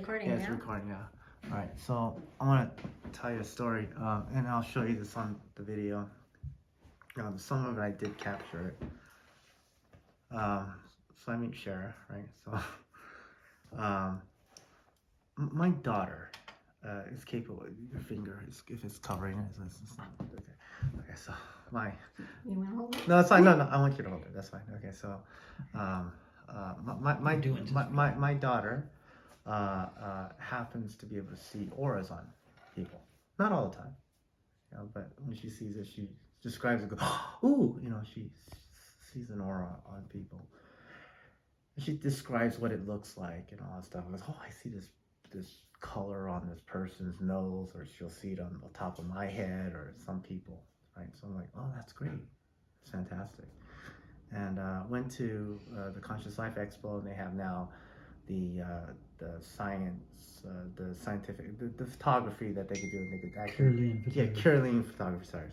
recording, Yeah, it's yeah? recording, yeah. All right, so I want to tell you a story, and I'll show you this on the video. Some of it I did capture it. So I meet Shara, right? So, my daughter is capable. Your finger, if it's covering it, it's not okay. Okay, so my. You want to hold it? No, it's fine. No, I want you to hold it. That's fine. Okay, so, my daughter happens to be able to see auras on people. Not all the time, but when she sees it, she describes it. Goes, ooh, she sees an aura on people. And she describes what it looks like and all that stuff. And goes, oh, I see this color on this person's nose, or she'll see it on the top of my head, or some people, right? So I'm like, oh, that's great, it's fantastic. And went to the Conscious Life Expo, and they have now the science, the scientific, the photography that they could do, and they could actually, Kirlian photography. Sorry,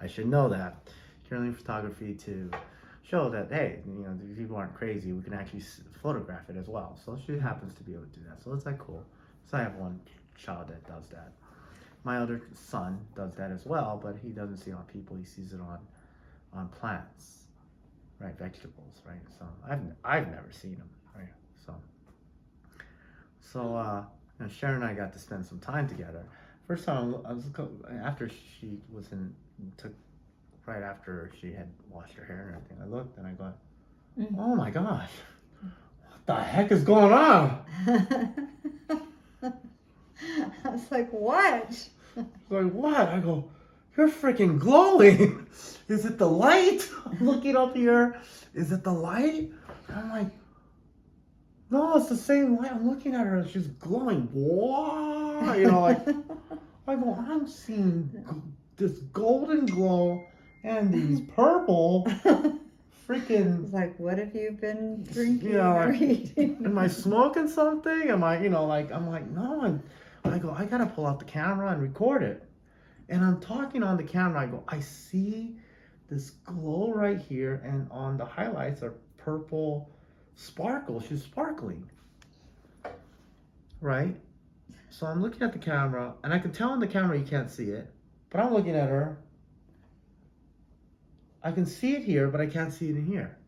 I should know that. Kirlian photography to show that, hey, these people aren't crazy. We can actually photograph it as well. So she happens to be able to do that. So it's like cool. So I have one child that does that. My other son does that as well, but he doesn't see it on people. He sees it on plants, right? Vegetables, right? So I've never seen them, right? So Sharon and I got to spend some time together. First time after she was right after she had washed her hair and everything, I looked and I go, oh my gosh, what the heck is going on? I was like, what? Like, what? I go, you're freaking glowing. Is it the light? I'm looking up here. Is it the light? And I'm like, no, it's the same light. I'm looking at her and she's glowing. Whoa! Like, I go, I'm seeing this golden glow and these purple freaking. It's like, what have you been drinking Like, or eating? am I smoking something? Am I, I'm like, no. I go, I gotta pull out the camera and record it. And I'm talking on the camera. I go, I see this glow right here, and on the highlights are purple sparkle. She's sparkling, right? So I'm looking at the camera, and I can tell on the camera you can't see it, but I'm looking at her. I can see it here, but I can't see it in here.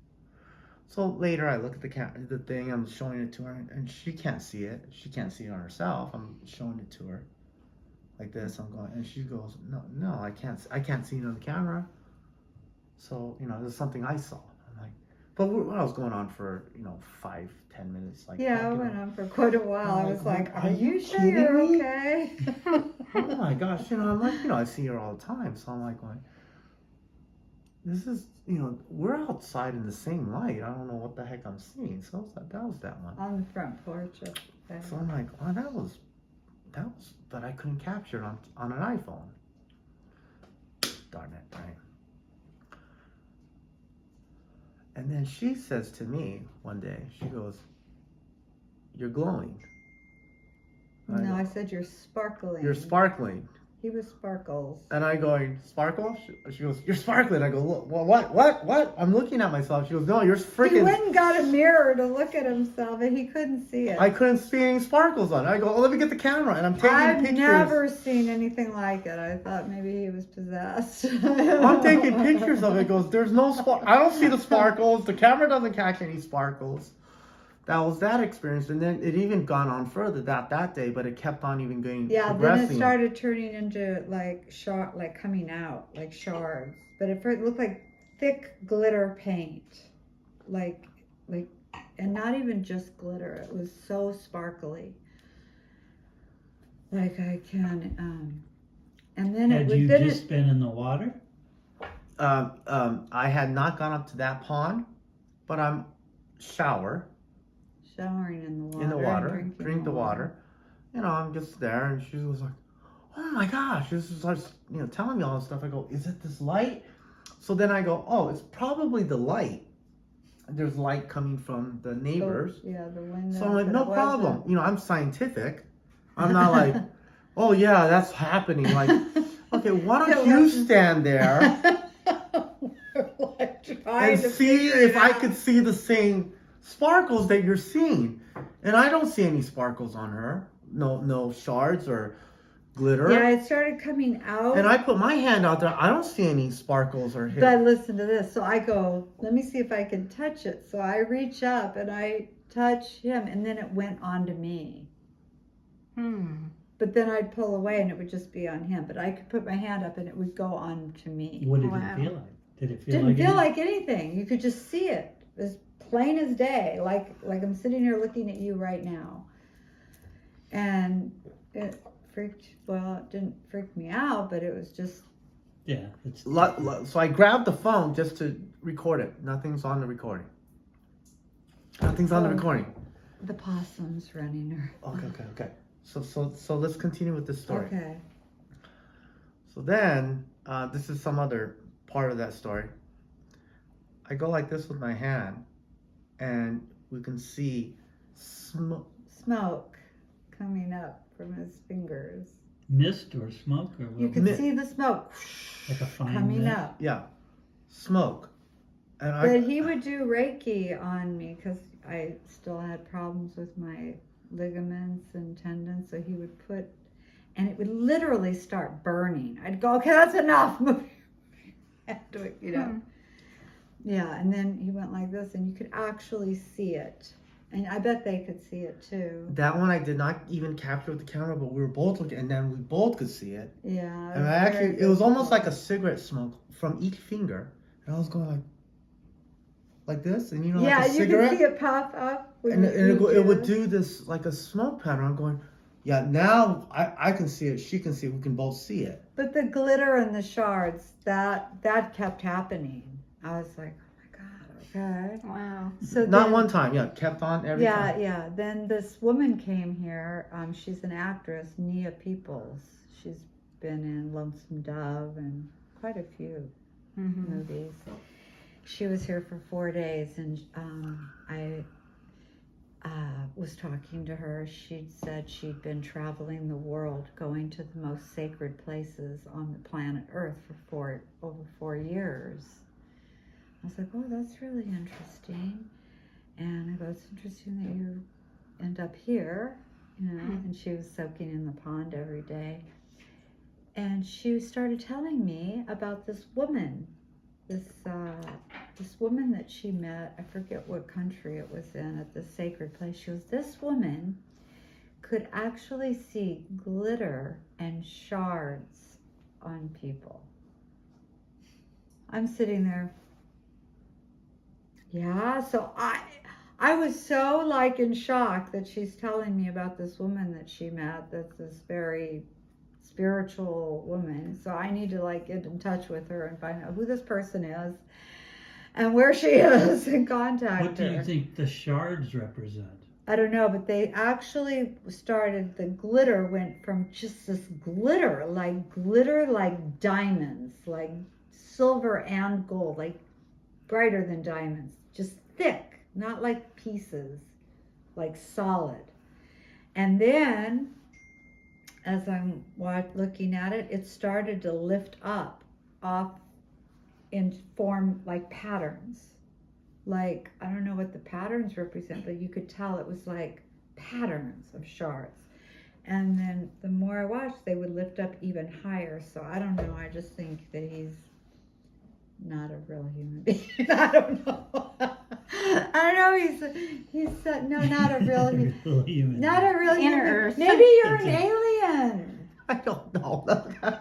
So later I look at the thing, I'm showing it to her, and she can't see it. She can't see it on herself. I'm showing it to her like this. I'm going, and she goes, no, I can't see it on the camera. So, this is something I saw. I'm like, but what was going on for, 5-10 minutes? Like, yeah, it went on for quite a while. I was like, are you sure kidding you're me? okay? Oh my gosh, I'm like, I see her all the time. So I'm like, this is, we're outside in the same light. I don't know what the heck I'm seeing. So that was that one. On the front porch. So I'm like, oh, that was, but I couldn't capture it on an iPhone. Darn it, right? And then she says to me one day, she goes, you're glowing. No, I said you're sparkling. You're sparkling. He was sparkles. And I going, sparkle? She goes, you're sparkling. I go, look, what? I'm looking at myself. She goes, no, you're freaking. He went and got a mirror to look at himself, and he couldn't see it. I couldn't see any sparkles on it. I go, let me get the camera. And I'm taking pictures. I've never seen anything like it. I thought maybe he was possessed. I'm taking pictures of it. It goes, there's no spark. I don't see the sparkles. The camera doesn't catch any sparkles. That was that experience, and then it even gone on further that day, but it kept on even going. Yeah, progressing. then it started turning into coming out like shards, but it looked like thick glitter paint, like, and not even just glitter. It was so sparkly. Like I can, and then Had you just been in the water? I had not gone up to that pond, but I'm showering in the water. In the water, drink the water. I'm just there, and she was like, "Oh my gosh!" This is like, telling me all this stuff. I go, "Is it this light?" So then I go, "Oh, it's probably the light." There's light coming from the neighbors. So, yeah, the window. So I'm like, "No problem." I'm scientific. I'm not like, "Oh yeah, that's happening." Like, okay, why don't you stand there and see if I could see the same sparkles that you're seeing, and I don't see any sparkles on her. No shards or glitter. Yeah, it started coming out. And I put my hand out there. I don't see any sparkles or hair. But listen to this. So I go, let me see if I can touch it. So I reach up and I touch him, and then it went onto me. But then I'd pull away and it would just be on him. But I could put my hand up and it would go on to me. What did Wow. it feel like? Did it feel Didn't like feel anything? like anything. You could just see it as plain as day, like I'm sitting here looking at you right now. And it didn't freak me out, but it was just, Yeah, it's So I grabbed the phone just to record it. Nothing's on the recording. Nothing's on the Oh. recording. the possums running her. Okay. So let's continue with this story. Okay. So then, this is some other part of that story. I go like this with my hand, and we can see Smoke coming up from his fingers. mist or smoke or You what? could Mist. see the smoke Like a fine coming mist? up. yeah, smoke. And But he would do Reiki on me because I still had problems with my ligaments and tendons. So he would put, and it would literally start burning. I'd go, okay, that's enough. Do it, you know. Yeah, and then he went like this, and you could actually see it. And I bet they could see it too. that one I did not even capture with the camera, but we were both looking, and then we both could see it. Yeah. And I actually, it was almost like a cigarette smoke from each finger, and I was going like this, and you know, yeah, like a you cigarette. could see it pop up. when And, you- and you it would this. do this like a smoke pattern. I'm going, yeah, now I can see it, she can see it, we can both see it. But the glitter and the shards, that kept happening. I was like, oh my God, okay. Wow. So Not then- one time, yeah, kept on every time. Yeah. Then this woman came here. She's an actress, Nia Peoples. She's been in Lonesome Dove and quite a few movies. She was here for 4 days, and I was talking to her. She'd said she'd been traveling the world, going to the most sacred places on the planet Earth for over 4 years. I was like, oh, that's really interesting. And I go, it's interesting that you end up here, you know. And she was soaking in the pond every day. And she started telling me about this woman, this woman that she met. I forget what country it was in, at this sacred place. She was, this woman could actually see glitter and shards on people. I'm sitting there. Yeah, so I was so like in shock that she's telling me about this woman that she met, that's this very spiritual woman. So I need to like get in touch with her and find out who this person is and where she is and contact What do her. you think the shards represent? I don't know, but they actually started, the glitter went from just this glitter like diamonds, like silver and gold, like brighter than diamonds, just thick, not like pieces, like solid. And then as I'm looking at it, it started to lift up off and form like patterns. Like, I don't know what the patterns represent, but you could tell it was like patterns of shards. And then the more I watched, they would lift up even higher. So I don't know. I just think that he's not a real human being. I don't know. I don't know. He's no, not a real human. Real human. Not a real Inner human. Earth. Maybe you're an alien. I don't know.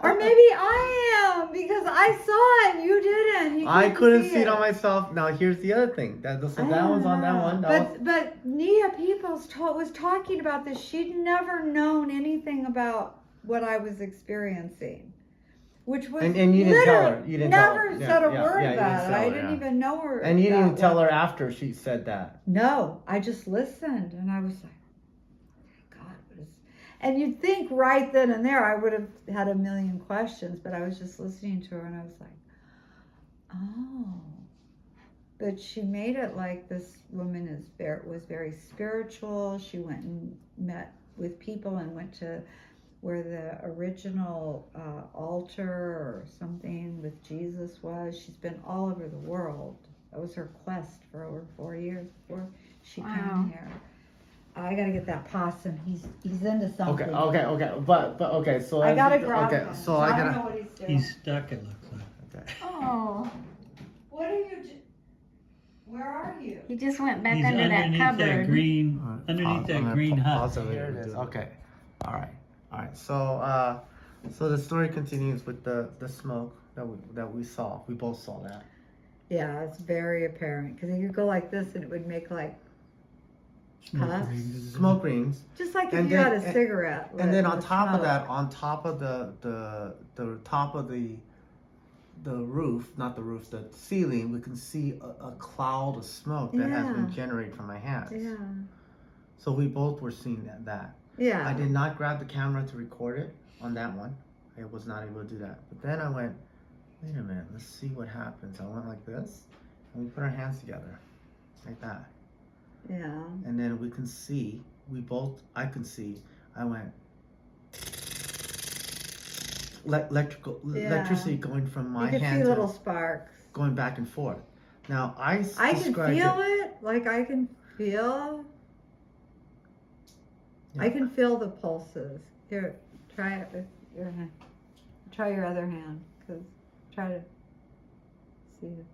Or maybe I am, because I saw it, you didn't. You I couldn't see it on myself. Now here's the other thing. That one's on that one. But Nia Peoples was talking about this. She'd never known anything about what I was experiencing, which was And you didn't tell her. literally- You didn't tell never her. said a Yeah, word yeah, you about didn't it. tell I her, didn't yeah. even know her. And you didn't even that tell well. her after she said that. No, I just listened, and I was like, God, what is... And you'd think right then and there I would have had a million questions, but I was just listening to her, and I was like, oh. But she made it like this woman was very spiritual. She went and met with people and went to where the original altar or something with Jesus was. She's been all over the world That was her quest for over 4 years before she Wow. came here. I gotta get that possum. He's into something. But okay. So I gotta think- grab okay, him. so I I don't gotta. know what he's doing. He's stuck, it looks like. Okay. Oh, What are you? Where are you? he just went back He's under that underneath cupboard. green, Alright, underneath I'm that gonna green hut. pause over here. Here it is. Okay. All right. So the story continues with the smoke that we saw. We both saw that. Yeah, it's very apparent because you could go like this and it would make like Smoke Puffs. rings. Smoke rings. just like if And you then- had a cigarette. And lit then on with top of smoke. that, on top of the top of the roof, not the roof, the ceiling, we can see a cloud of smoke that has been Yeah. generated from my hands. Yeah. So we both were seeing that. Yeah. I did not grab the camera to record it on that one. I was not able to do that. But then I went, wait a minute, let's see what happens. I went like this, and we put our hands together, like that. Yeah. And then we can see, I can see, I went, electricity going from my You could hand see to little sparks. going back and forth. Now I I can described feel it. it. Like I can feel. I Yeah. can feel the pulses. Here, try it with your hand. Try your other hand, cause try to see it.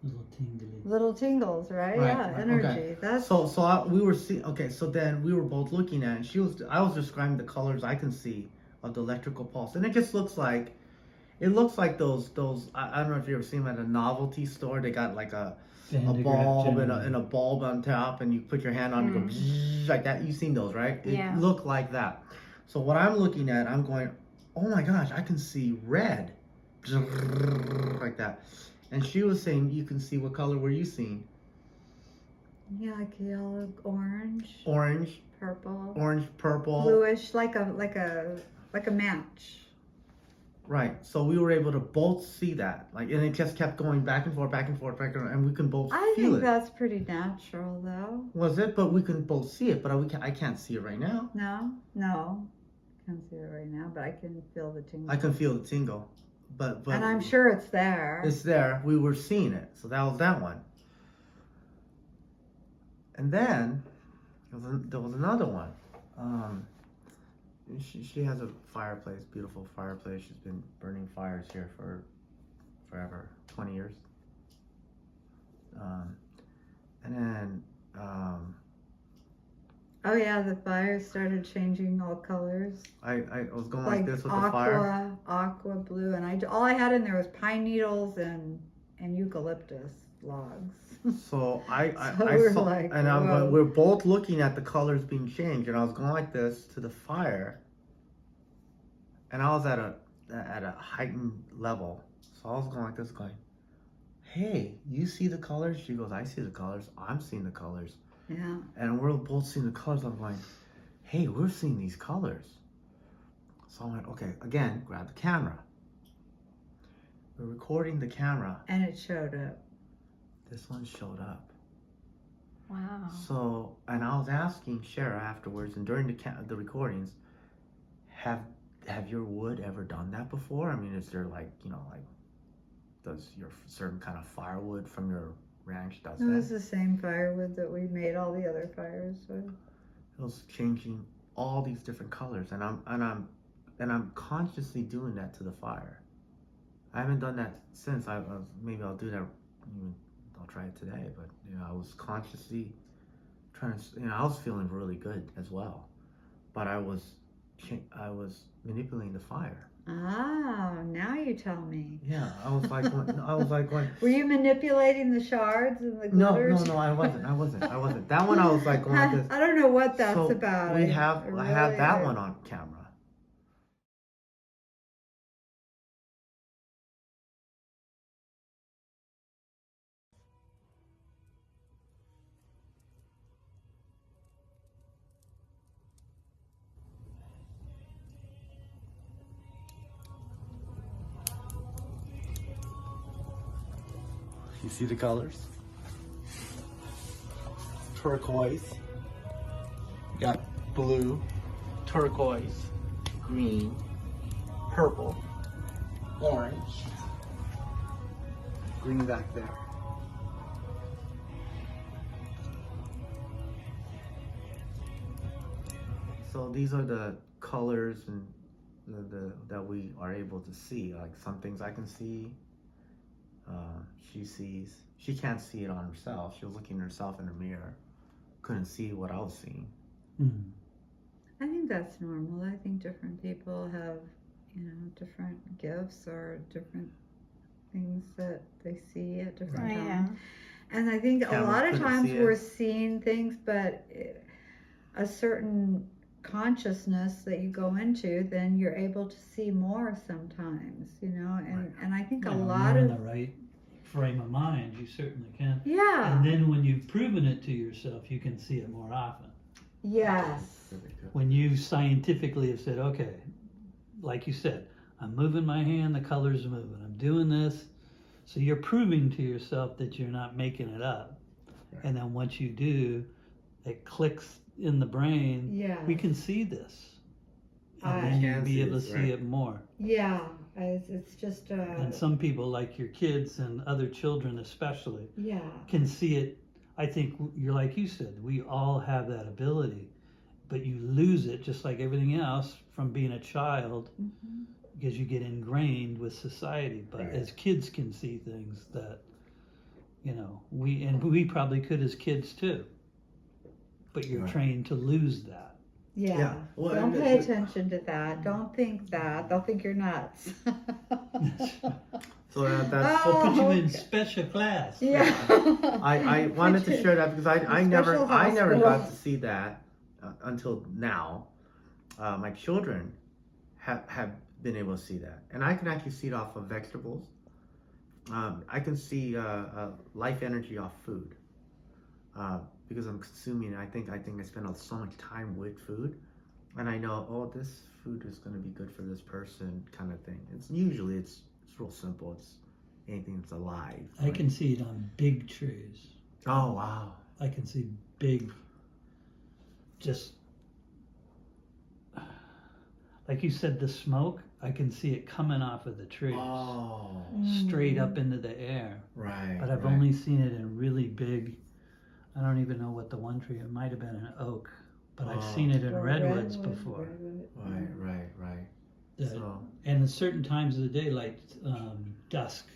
Little tingly. Little tingles, right? Right, Yeah, right, energy. okay. That's We were seeing. Okay, so then we were both looking at it. And I was describing the colors I can see of the electrical pulse, and it just looks like, those. I don't know if you ever seen them at a novelty store. They got like a bulb and a bulb on top, and you put your hand on it, and go bzzz, like that. You've seen those, right? It Yeah. looked like that. So what I'm looking at, I'm going, oh my gosh, I can see red, like that. And she was saying, you can see, what color were you seeing? yeah, like yellow, orange, Orange, purple, purple. bluish, like a match. Right. So we were able to both see that, like, and it just kept going back and forth, and we can both I feel think it. that's pretty natural, though. Was it? But we can both see it. But I can't see it right now. No, can't see it right now, but I can feel the tingle. I can feel the tingle, but and I'm sure it's there. it's there. We were seeing it. So that was that one. And then there was another one. She has a fireplace, beautiful fireplace. She's been burning fires here for forever, 20 years. And then Oh yeah, the fire started changing all colors. I was going like this with the fire. aqua, blue, and all I had in there was pine needles and eucalyptus logs. So I So we're saw, like, and whoa. we're both looking at the colors being changed, and I was going like this to the fire, and I was at a heightened level, so I was going like this, going, "Hey, you see the colors?" She goes, "I see the colors. I'm seeing the colors," Yeah. and we're both seeing the colors. I'm going, "Hey, we're seeing these colors." So I went, "Okay, again, grab the camera." We're recording the camera. And it showed up. This one showed up. Wow. So, and I was asking Shara afterwards, and during the recordings, have your wood ever done that before? I mean, is there like, does your certain kind of firewood from your ranch does It was that? the same firewood that we made all the other fires with. It was changing all these different colors, and I'm consciously doing that to the fire. I haven't done that since. Maybe I'll do that. I'll try it today, but I was consciously trying to. I was feeling really good as well, but I was manipulating the fire. Ah, now you tell me. Yeah, I was like going. Were you manipulating the shards and the No, glitters? I wasn't. That one I was like going like this. I don't know what that's So about. I I have really that do. one on camera. You see the colors? Turquoise. You got blue, turquoise, green, purple, orange, bring you back there. So these are the colors and the that we are able to see. Like some things I can see, she sees. She can't see it on herself. She was looking at herself in the mirror, couldn't see what I was seeing. Mm. I think that's normal. I think different people have, different gifts or different things that they see at different Oh, times. yeah. And I think a Cameron lot of couldn't times see it. we're seeing things, but a certain consciousness that you go into, then you're able to see more sometimes, and I think a Well, lot you're of, in the right frame of mind, you certainly can. yeah, And then when you've proven it to yourself, you can see it more often. yes, Really good. When you scientifically have said, okay, like you said, I'm moving my hand, the color's moving, I'm doing this. So you're proving to yourself that you're not making it up. Right. And then once you do, it clicks in the brain. yeah, We can see this. And I then you'll can be see able to this, see right. it more. yeah, it's just, And some people, like your kids and other children especially, yeah, can see it. I think you're like you said, we all have that ability, but you lose it just like everything else from being a child mhm. because you get ingrained with society. But Right. as kids can see things that, we probably could as kids too. But you're Right. trained to lose that. Yeah. Yeah. Well, Don't and pay it- attention to that. Don't think that. They'll think you're nuts. So that's. Oh, Put you in okay. special class. Yeah. I wanted to share that because I never Special got hospital. to see that until now. My children have been able to see that, and I can actually see it off of vegetables. I can see life energy off food because I'm consuming. I think I spend so much time with food, and I know, oh, this food is going to be good for this person, kind of thing. It's real simple. It's anything that's alive. I right? can see it on big trees. Oh wow. I can see big, just like you said, the smoke. I can see it coming off of the trees, Oh, straight up into the air. right. But I've right. only seen it in really big. I don't even know what the one tree. It might have been an oak, but I've Oh. seen it in Or redwoods redwood, before. redwood. That- So, And at certain times of the day, like dusk,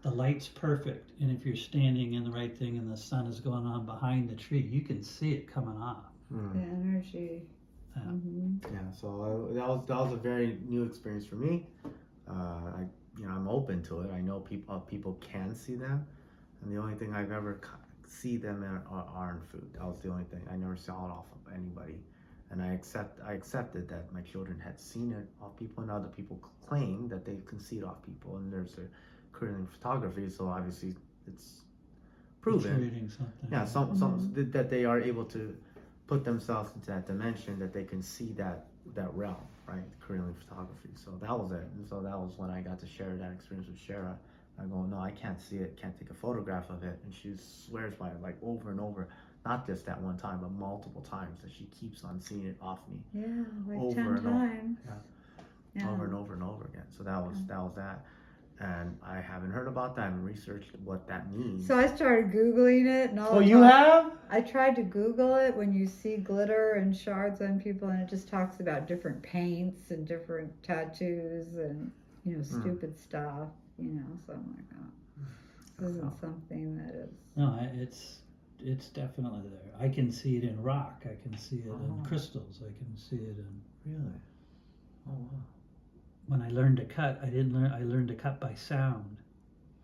the light's perfect, and if you're standing in the right thing and the sun is going on behind the tree, you can see it coming off. The energy. Yeah. Mhm. yeah. So that was a very new experience for me. I'm open to it. I know people can see them, and the only thing I've ever see them are in food. That was the only thing. I never saw it off of anybody. And I accepted that my children had seen it off people, and other people claim that they can see it off people. And there's a current photography, so obviously it's proven. Creating something. Yeah, some that they are able to put themselves into that dimension, that they can see that realm, right? Korean photography. So that was it. And so that was when I got to share that experience with Shara. I go, no, I can't see it, can't take a photograph of it, and she swears by it, like over and over. Not just that one time, but multiple times, that she keeps on seeing it off me Yeah, like Over 10 and over. times. Yeah. Yeah. over and over and over again. So that was that. And I haven't heard about that and researched what that means. So I started Googling it and all. Oh, the you time- have? I tried to Google it when you see glitter and shards on people, and it just talks about different paints and different tattoos and, stupid stuff, so I'm like, oh, this isn't something that is. No, it's definitely there. I can see it in rock. I can see it in Oh. crystals. I can see it in. Really? Oh, wow. When I learned to cut, I learned to cut by sound.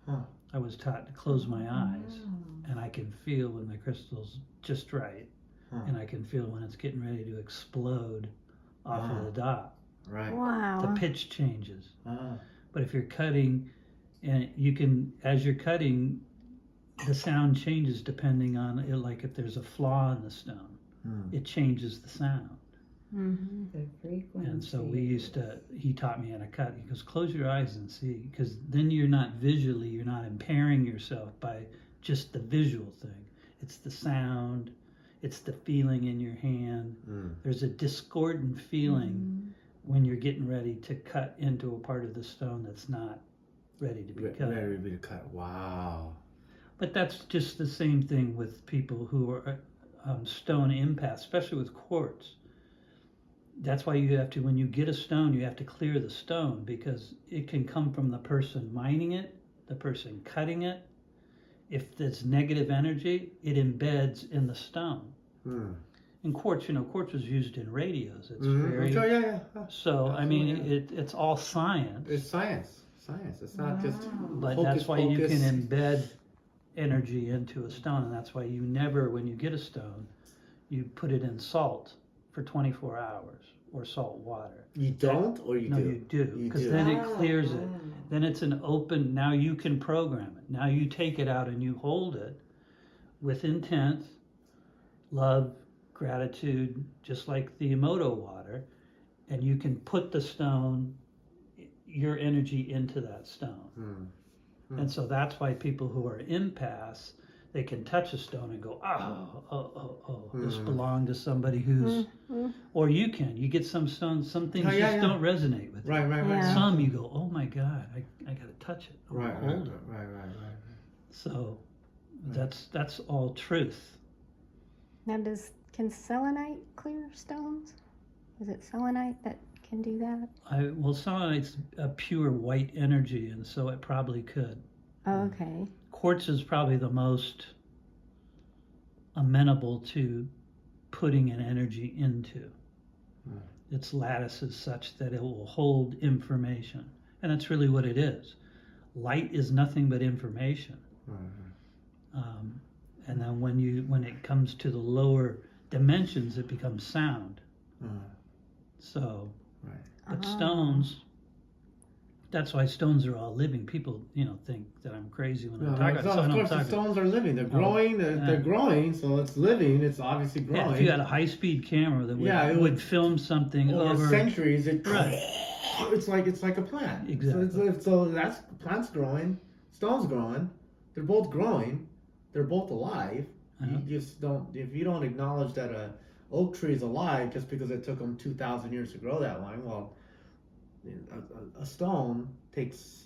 Huh. I was taught to close my eyes, Wow. and I can feel when the crystal's just right, Huh. and I can feel when it's getting ready to explode off Ah. of the dot. Right. Wow. The pitch changes. Ah. But if you're cutting, and as you're cutting, the sound changes depending on it. Like if there's a flaw in the stone, it changes the sound. Mm-hmm. The frequency. And so he taught me how to cut. He goes, close your eyes and see, because then you're not impairing yourself by just the visual thing. It's the sound, it's the feeling in your hand. There's a discordant feeling when you're getting ready to cut into a part of the stone that's not ready to be cut. Ready to be cut. Wow. But that's just the same thing with people who are stone empaths, especially with quartz. That's why you have to, when you get a stone, you have to clear the stone, because it can come from the person mining it, the person cutting it. If there's negative energy, it embeds in the stone. And quartz, quartz was used in radios. It's very, yeah. so I mean, it's all science. It's science. It's not just. But hocus that's why you pocus. can embed energy into a stone, and that's why you never, when you get a stone, you put it in salt for 24 hours or salt water. You don't, or you No, do? you do, You because do. then it clears it. Then it's an open, now you can program it. Now you take it out and you hold it with intent, love, gratitude, just like the Emoto water, and you can put the stone, your energy into that stone. And so that's why people who are empaths, they can touch a stone and go, this belonged to somebody who's, or you get some stones, some things just don't resonate with you. Right. Yeah. Some you go, oh my God, I gotta touch it. I wanna Right. hold it. Right. So that's all truth. Now, can selenite clear stones? Is it selenite that can do that? Well, selenite's a pure white energy, and so it probably could. Oh, okay. Quartz is probably the most amenable to putting an energy into. Its lattice is such that it will hold information, and that's really what it is. Light is nothing but information. And then when it comes to the lower dimensions, it becomes sound. So, but stones, that's why stones are all living. People, think that I'm crazy when I talk about Of course, the stones are living. They're growing. They're growing. So it's living. It's obviously growing. Yeah, if you had a high-speed camera that it would film something over centuries, right. It's like a plant. Exactly. So that's plant's growing, stone's growing. They're both growing. They're both alive. You just don't. If you don't acknowledge that a oak tree is alive just because it took them 2,000 years to grow that long, well, a stone takes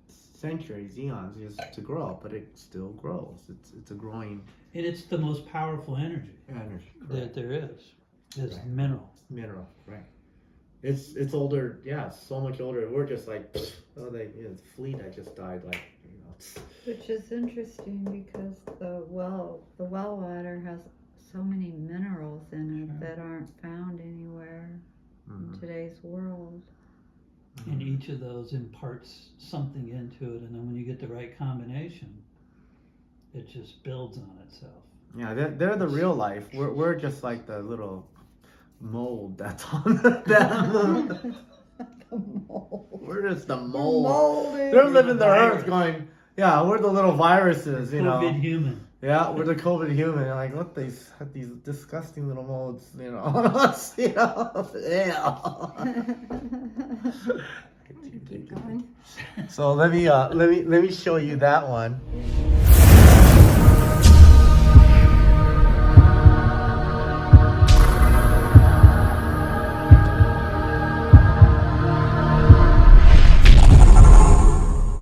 centuries, eons just to grow, but it still grows. It's a growing. And it's the most powerful energy that there is Right. mineral. Right? It's older. Yeah, it's so much older. We're just like, the fleet that just died. Which is interesting because the well water has so many minerals in it that aren't found anywhere in today's world. And each of those imparts something into it, and then when you get the right combination, it just builds on itself. Yeah, they're the real life. We're just like the little mold that's on that. The mold. We're just the mold. Molded. They're living the virus. earth going, yeah, we're the little viruses, COVID human. Yeah, we're the COVID human. You're like, what these disgusting little molds, on us, Yeah. Keep going. So let me show you that one.